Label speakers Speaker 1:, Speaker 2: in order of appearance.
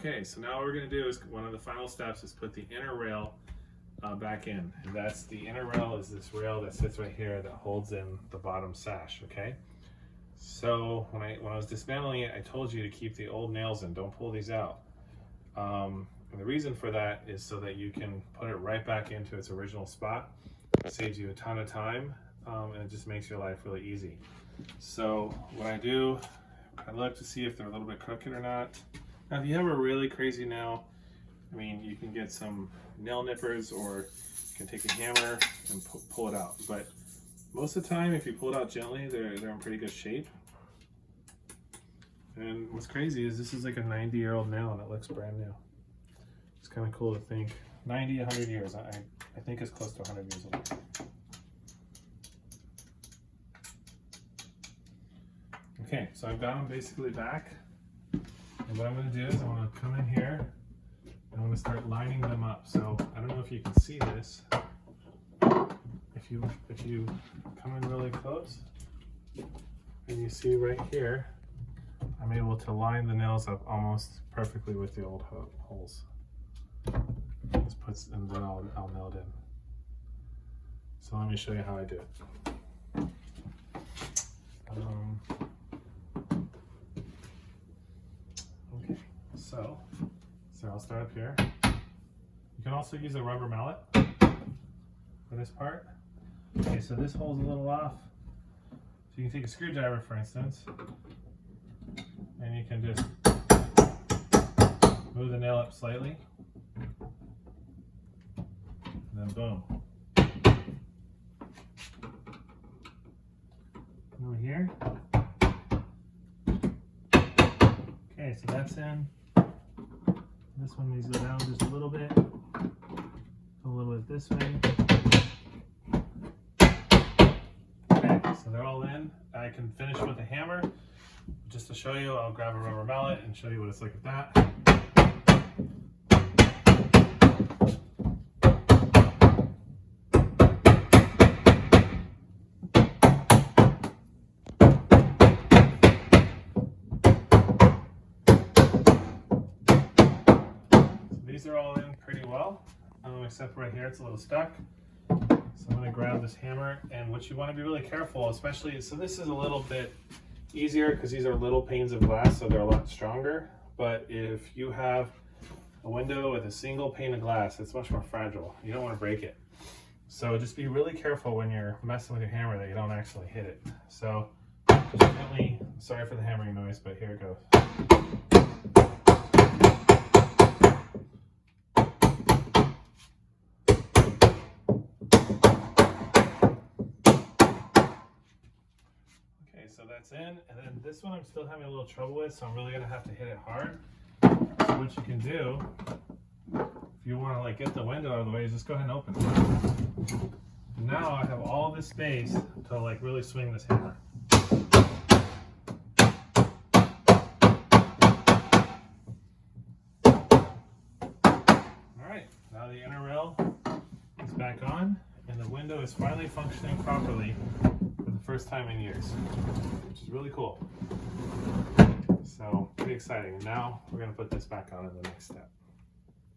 Speaker 1: Okay, so now what we're going to do is one of the final steps is put the inner rail back in. And that's the inner rail is this rail that sits right here that holds in the bottom sash, okay? So when I was dismantling it, I told you to keep the old nails in, don't pull these out. And the reason for that is so that you can put it right back into its original spot. It saves you a ton of time, and it just makes your life really easy. So what I do, I look to see if they're a little bit crooked or not. Now, if you have a really crazy nail, I mean, you can get some nail nippers or you can take a hammer and pull it out. But most of the time, if you pull it out gently, they're in pretty good shape. And what's crazy is this is like a 90-year-old nail and it looks brand new. It's kind of cool to think. 90, 100 years. I think it's close to 100 years old. Okay, so I've got them basically back. And what I'm going to do is I want to come in here and I'm going to start lining them up. So I don't know if you can see this. If you come in really close and you see right here, I'm able to line the nails up almost perfectly with the old holes. And then I'll nail it in. So let me show you how I do it. Okay, so I'll start up here. You can also use a rubber mallet for this part. Okay, so this hole's a little off. So you can take a screwdriver, for instance, and you can just move the nail up slightly. And then boom. Over here. Okay, so that's in. This one needs to go down just a little bit this way. Okay, so they're all in. I can finish with a hammer. Just to show you, I'll grab a rubber mallet and show you what it's like with that. These are all in pretty well, except right here it's a little stuck. So I'm going to grab this hammer, and what you want to be really careful, especially, so this is a little bit easier because these are little panes of glass, so they're a lot stronger. But if you have a window with a single pane of glass, it's much more fragile. You don't want to break it. So just be really careful when you're messing with your hammer that you don't actually hit it. So just gently, sorry for the hammering noise, but here it goes. So that's in, and then this one I'm still having a little trouble with, so I'm really gonna have to hit it hard. So what you can do, if you want to like get the window out of the way, is just go ahead and open it. And now I have all this space to like really swing this hammer. All right, now the inner rail is back on, and the window is finally functioning properly. First time in years, which is really cool. So pretty exciting. And now we're going to put this back on in the next step.